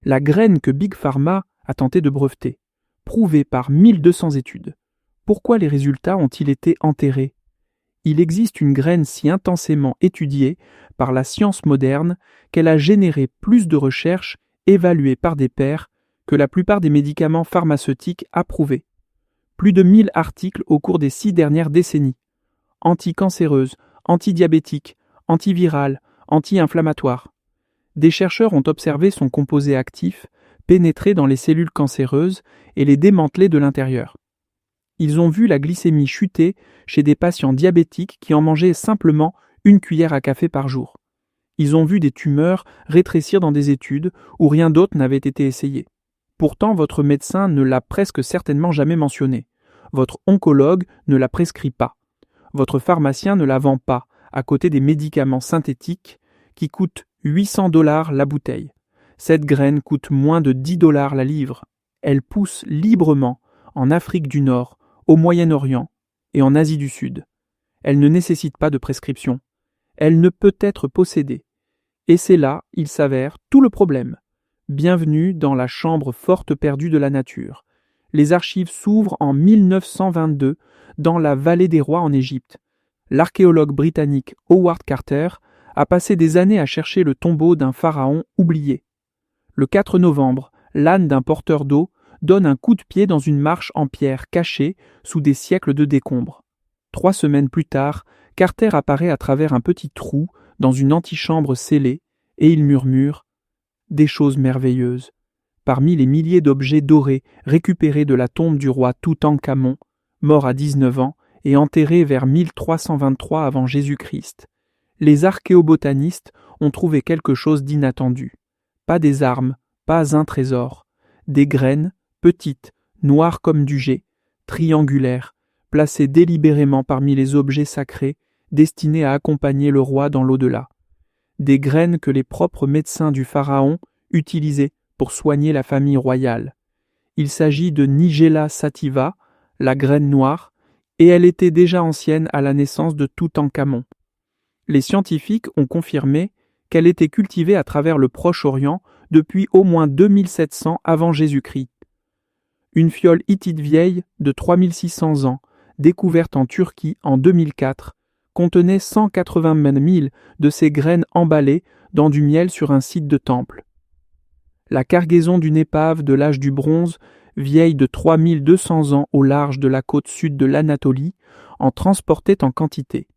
La graine que Big Pharma a tenté de breveter, prouvée par 1200 études. Pourquoi les résultats ont-ils été enterrés? Il existe une graine si intensément étudiée par la science moderne qu'elle a généré plus de recherches évaluées par des pairs que la plupart des médicaments pharmaceutiques approuvés. Plus de 1000 articles au cours des 6 dernières décennies. Anticancéreuse, antidiabétique, antivirale, anti-inflammatoire. Des chercheurs ont observé son composé actif pénétrer dans les cellules cancéreuses et les démanteler de l'intérieur. Ils ont vu la glycémie chuter chez des patients diabétiques qui en mangeaient simplement une cuillère à café par jour. Ils ont vu des tumeurs rétrécir dans des études où rien d'autre n'avait été essayé. Pourtant, votre médecin ne l'a presque certainement jamais mentionné. Votre oncologue ne la prescrit pas. Votre pharmacien ne la vend pas, à côté des médicaments synthétiques qui coûtent $800 la bouteille. Cette graine coûte moins de $10 la livre. Elle pousse librement en Afrique du Nord, au Moyen-Orient et en Asie du Sud. Elle ne nécessite pas de prescription. Elle ne peut être possédée. Et c'est là, il s'avère, tout le problème. Bienvenue dans la chambre forte perdue de la nature. Les archives s'ouvrent en 1922 dans la vallée des rois en Égypte. L'archéologue britannique Howard Carter a passé des années à chercher le tombeau d'un pharaon oublié. Le 4 novembre, l'âne d'un porteur d'eau donne un coup de pied dans une marche en pierre cachée sous des siècles de décombres. 3 semaines plus tard, Carter apparaît à travers un petit trou dans une antichambre scellée et il murmure « Des choses merveilleuses ». Parmi les milliers d'objets dorés récupérés de la tombe du roi Toutankhamon, mort à 19 ans et enterré vers 1323 avant Jésus-Christ, les archéobotanistes ont trouvé quelque chose d'inattendu. Pas des armes, pas un trésor, des graines, petites, noires comme du jais, triangulaires, placées délibérément parmi les objets sacrés destinés à accompagner le roi dans l'au-delà. Des graines que les propres médecins du pharaon utilisaient pour soigner la famille royale. Il s'agit de Nigella sativa, la graine noire, et elle était déjà ancienne à la naissance de Toutankhamon. Les scientifiques ont confirmé qu'elle était cultivée à travers le Proche-Orient depuis au moins 2700 avant Jésus-Christ. Une fiole hittite vieille de 3600 ans, découverte en Turquie en 2004, contenait 180 000 de ces graines emballées dans du miel sur un site de temple. La cargaison d'une épave de l'âge du bronze, vieille de 3200 ans au large de la côte sud de l'Anatolie, en transportait en quantité.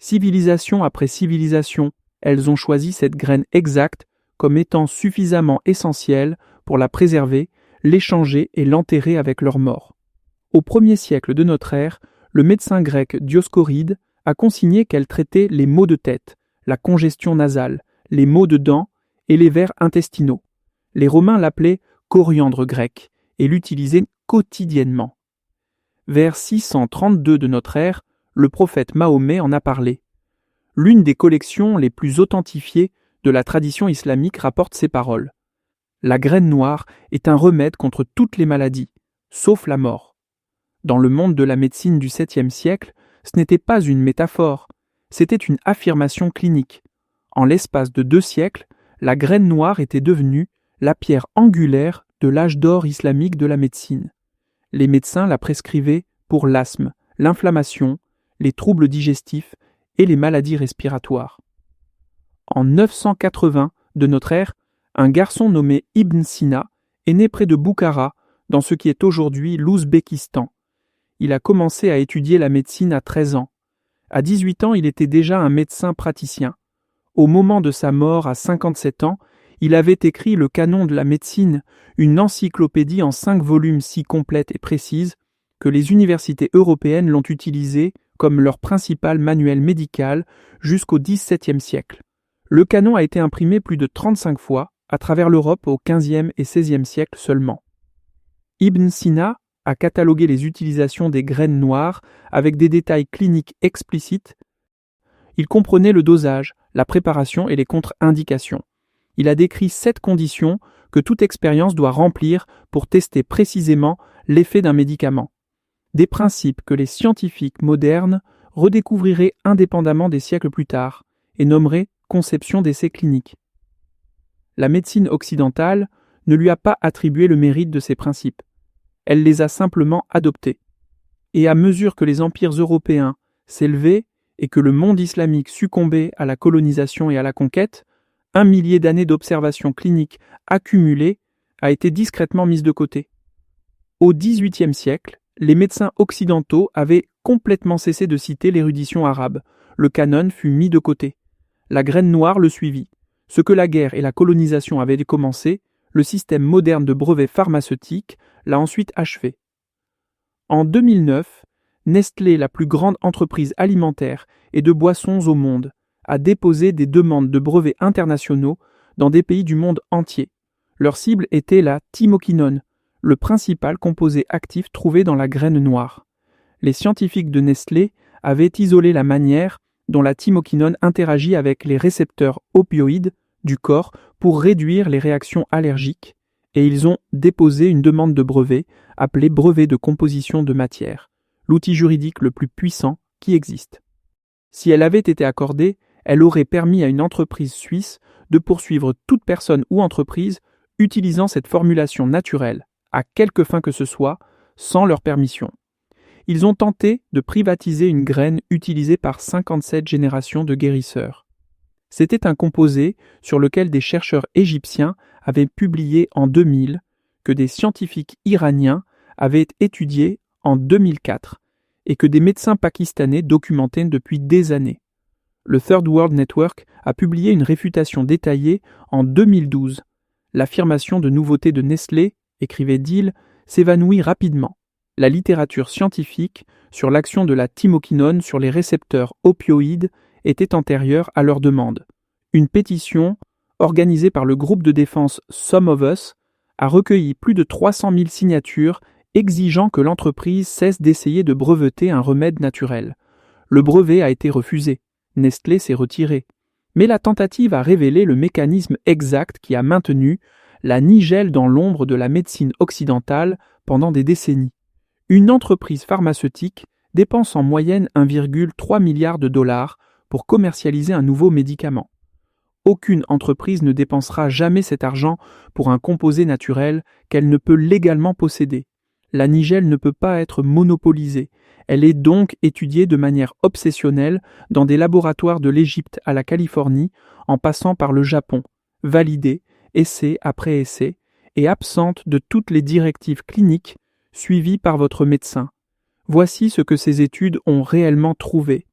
Civilisation après civilisation, elles ont choisi cette graine exacte comme étant suffisamment essentielle pour la préserver, l'échanger et l'enterrer avec leur mort. Au 1er siècle de notre ère, le médecin grec Dioscoride a consigné qu'elle traitait les maux de tête, la congestion nasale, les maux de dents et les vers intestinaux. Les Romains l'appelaient coriandre grec et l'utilisaient quotidiennement. Vers 632 de notre ère, le prophète Mahomet en a parlé. L'une des collections les plus authentifiées de la tradition islamique rapporte ces paroles. La graine noire est un remède contre toutes les maladies, sauf la mort. Dans le monde de la médecine du 7e siècle, ce n'était pas une métaphore, c'était une affirmation clinique. En l'espace de 2 siècles, la graine noire était devenue la pierre angulaire de l'âge d'or islamique de la médecine. Les médecins la prescrivaient pour l'asthme, l'inflammation, les troubles digestifs et les maladies respiratoires. En 980 de notre ère, un garçon nommé Ibn Sina est né près de Boukhara, dans ce qui est aujourd'hui l'Ouzbékistan. Il a commencé à étudier la médecine à 13 ans. À 18 ans, il était déjà un médecin praticien. Au moment de sa mort à 57 ans, il avait écrit le Canon de la médecine, une encyclopédie en 5 volumes si complète et précise que les universités européennes l'ont utilisée comme leur principal manuel médical jusqu'au XVIIe siècle. Le canon a été imprimé plus de 35 fois à travers l'Europe au XVe et XVIe siècle seulement. Ibn Sina a catalogué les utilisations des graines noires avec des détails cliniques explicites. Il comprenait le dosage, la préparation et les contre-indications. Il a décrit 7 conditions que toute expérience doit remplir pour tester précisément l'effet d'un médicament. Des principes que les scientifiques modernes redécouvriraient indépendamment des siècles plus tard et nommeraient conception d'essais cliniques. La médecine occidentale ne lui a pas attribué le mérite de ces principes. Elle les a simplement adoptés. Et à mesure que les empires européens s'élevaient et que le monde islamique succombait à la colonisation et à la conquête, 1 millier d'années d'observations cliniques accumulées a été discrètement mise de côté. Au XVIIIe siècle, les médecins occidentaux avaient complètement cessé de citer l'érudition arabe. Le canon fut mis de côté. La graine noire le suivit. Ce que la guerre et la colonisation avaient commencé, le système moderne de brevets pharmaceutiques l'a ensuite achevé. En 2009, Nestlé, la plus grande entreprise alimentaire et de boissons au monde, a déposé des demandes de brevets internationaux dans des pays du monde entier. Leur cible était la thymoquinone, le principal composé actif trouvé dans la graine noire. Les scientifiques de Nestlé avaient isolé la manière dont la thymoquinone interagit avec les récepteurs opioïdes du corps pour réduire les réactions allergiques, et ils ont déposé une demande de brevet appelée brevet de composition de matière, l'outil juridique le plus puissant qui existe. Si elle avait été accordée, elle aurait permis à une entreprise suisse de poursuivre toute personne ou entreprise utilisant cette formulation naturelle, à quelque fin que ce soit, sans leur permission. Ils ont tenté de privatiser une graine utilisée par 57 générations de guérisseurs. C'était un composé sur lequel des chercheurs égyptiens avaient publié en 2000, que des scientifiques iraniens avaient étudié en 2004 et que des médecins pakistanais documentaient depuis des années. Le Third World Network a publié une réfutation détaillée en 2012. L'affirmation de nouveauté de Nestlé, écrivait Deal, s'évanouit rapidement. La littérature scientifique sur l'action de la thymoquinone sur les récepteurs opioïdes était antérieure à leur demande. Une pétition, organisée par le groupe de défense Some of Us, a recueilli plus de 300 000 signatures exigeant que l'entreprise cesse d'essayer de breveter un remède naturel. Le brevet a été refusé. Nestlé s'est retiré. Mais la tentative a révélé le mécanisme exact qui a maintenu la nigelle dans l'ombre de la médecine occidentale pendant des décennies. Une entreprise pharmaceutique dépense en moyenne 1,3 milliard de dollars pour commercialiser un nouveau médicament. Aucune entreprise ne dépensera jamais cet argent pour un composé naturel qu'elle ne peut légalement posséder. La nigelle ne peut pas être monopolisée. Elle est donc étudiée de manière obsessionnelle dans des laboratoires de l'Égypte à la Californie, en passant par le Japon, validée, essai après essai, et absente de toutes les directives cliniques suivies par votre médecin. Voici ce que ces études ont réellement trouvé.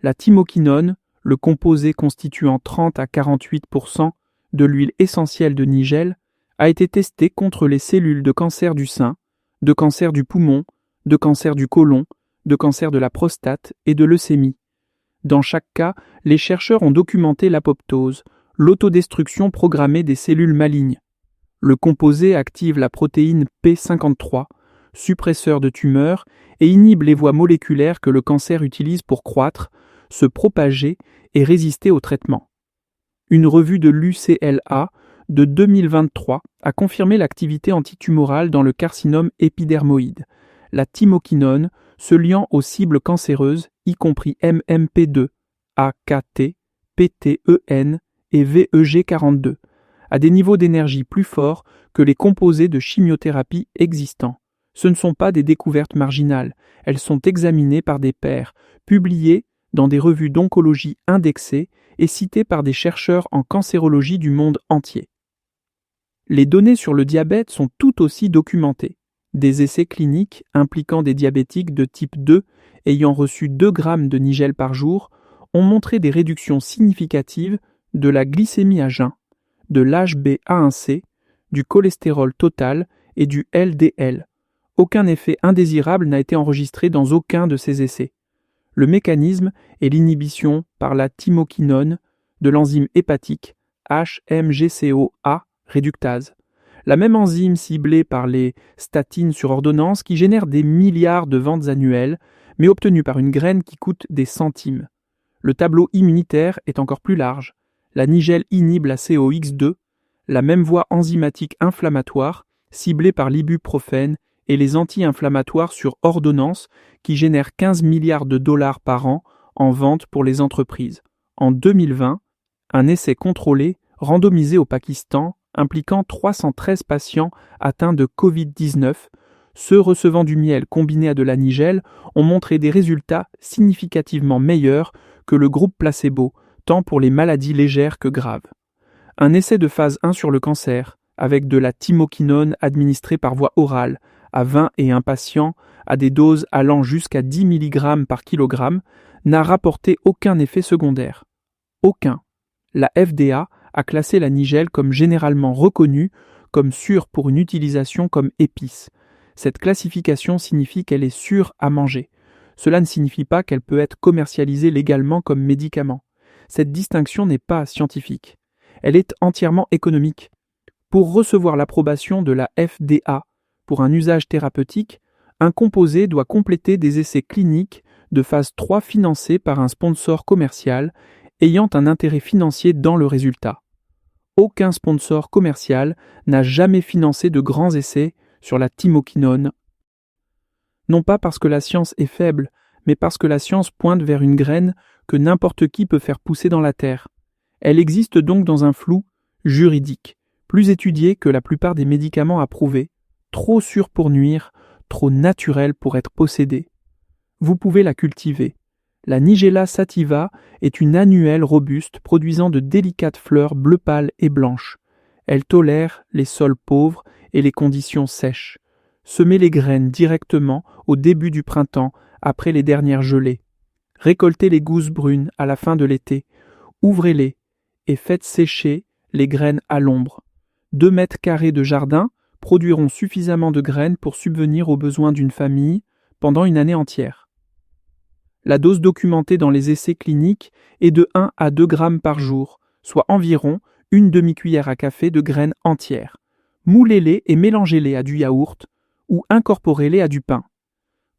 La thymoquinone, le composé constituant 30 à 48% de l'huile essentielle de nigelle, a été testé contre les cellules de cancer du sein, de cancer du poumon, de cancer du côlon, de cancer de la prostate et de leucémie. Dans chaque cas, les chercheurs ont documenté l'apoptose, l'autodestruction programmée des cellules malignes. Le composé active la protéine P53, suppresseur de tumeurs, et inhibe les voies moléculaires que le cancer utilise pour croître, se propager et résister au traitement. Une revue de l'UCLA de 2023 a confirmé l'activité antitumorale dans le carcinome épidermoïde. La thymoquinone se liant aux cibles cancéreuses, y compris MMP2, AKT, PTEN et VEG42, à des niveaux d'énergie plus forts que les composés de chimiothérapie existants. Ce ne sont pas des découvertes marginales, elles sont examinées par des pairs, publiées dans des revues d'oncologie indexées et citées par des chercheurs en cancérologie du monde entier. Les données sur le diabète sont tout aussi documentées. Des essais cliniques impliquant des diabétiques de type 2 ayant reçu 2 grammes de nigelle par jour ont montré des réductions significatives de la glycémie à jeun, de l'HbA1c, du cholestérol total et du LDL. Aucun effet indésirable n'a été enregistré dans aucun de ces essais. Le mécanisme est l'inhibition par la thymoquinone de l'enzyme hépatique HMGCoA réductase. La même enzyme ciblée par les statines sur ordonnance qui génère des milliards de ventes annuelles, mais obtenue par une graine qui coûte des centimes. Le tableau immunitaire est encore plus large. La nigelle inhibe la COX2, la même voie enzymatique inflammatoire, ciblée par l'ibuprofène et les anti-inflammatoires sur ordonnance qui génèrent 15 milliards de dollars par an en vente pour les entreprises. En 2020, un essai contrôlé randomisée au Pakistan, impliquant 313 patients atteints de Covid-19, ceux recevant du miel combiné à de la nigelle ont montré des résultats significativement meilleurs que le groupe placebo, tant pour les maladies légères que graves. Un essai de phase 1 sur le cancer, avec de la thymoquinone administrée par voie orale à 20 et 1 patients à des doses allant jusqu'à 10 mg par kilogramme, n'a rapporté aucun effet secondaire. Aucun. La FDA a classé la nigelle comme généralement reconnue comme sûre pour une utilisation comme épice. Cette classification signifie qu'elle est sûre à manger. Cela ne signifie pas qu'elle peut être commercialisée légalement comme médicament. Cette distinction n'est pas scientifique. Elle est entièrement économique. Pour recevoir l'approbation de la FDA pour un usage thérapeutique, un composé doit compléter des essais cliniques de phase 3 financés par un sponsor commercial ayant un intérêt financier dans le résultat. Aucun sponsor commercial n'a jamais financé de grands essais sur la thymoquinone. Non pas parce que la science est faible, mais parce que la science pointe vers une graine que n'importe qui peut faire pousser dans la terre. Elle existe donc dans un flou juridique, plus étudié que la plupart des médicaments approuvés, trop sûr pour nuire, trop naturel pour être possédé. Vous pouvez la cultiver. La Nigella sativa est une annuelle robuste produisant de délicates fleurs bleu pâle et blanches. Elle tolère les sols pauvres et les conditions sèches. Semez les graines directement au début du printemps, après les dernières gelées. Récoltez les gousses brunes à la fin de l'été. Ouvrez-les et faites sécher les graines à l'ombre. 2 mètres carrés de jardin produiront suffisamment de graines pour subvenir aux besoins d'une famille pendant une année entière. La dose documentée dans les essais cliniques est de 1 à 2 grammes par jour, soit environ une demi-cuillère à café de graines entières. Moulez-les et mélangez-les à du yaourt ou incorporez-les à du pain.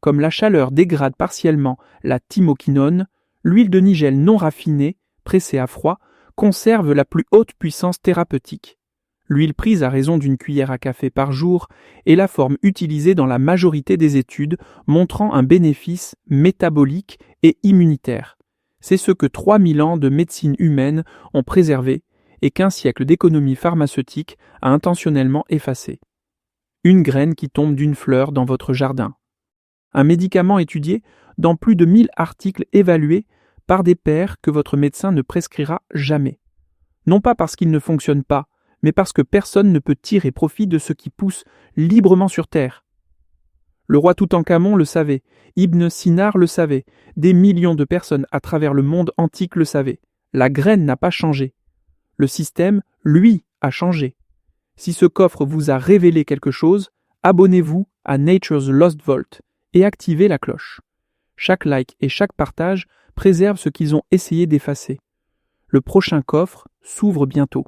Comme la chaleur dégrade partiellement la thymoquinone, l'huile de nigelle non raffinée, pressée à froid, conserve la plus haute puissance thérapeutique. L'huile prise à raison d'une cuillère à café par jour est la forme utilisée dans la majorité des études montrant un bénéfice métabolique et immunitaire. C'est ce que 3000 ans de médecine humaine ont préservé et qu'un siècle d'économie pharmaceutique a intentionnellement effacé. Une graine qui tombe d'une fleur dans votre jardin. Un médicament étudié dans plus de 1000 articles évalués par des pairs que votre médecin ne prescrira jamais. Non pas parce qu'il ne fonctionne pas, mais parce que personne ne peut tirer profit de ce qui pousse librement sur terre. Le roi Toutankhamon le savait, Ibn Sinar le savait, des millions de personnes à travers le monde antique le savaient. La graine n'a pas changé. Le système, lui, a changé. Si ce coffre vous a révélé quelque chose, abonnez-vous à Nature's Lost Vault et activez la cloche. Chaque like et chaque partage préservent ce qu'ils ont essayé d'effacer. Le prochain coffre s'ouvre bientôt.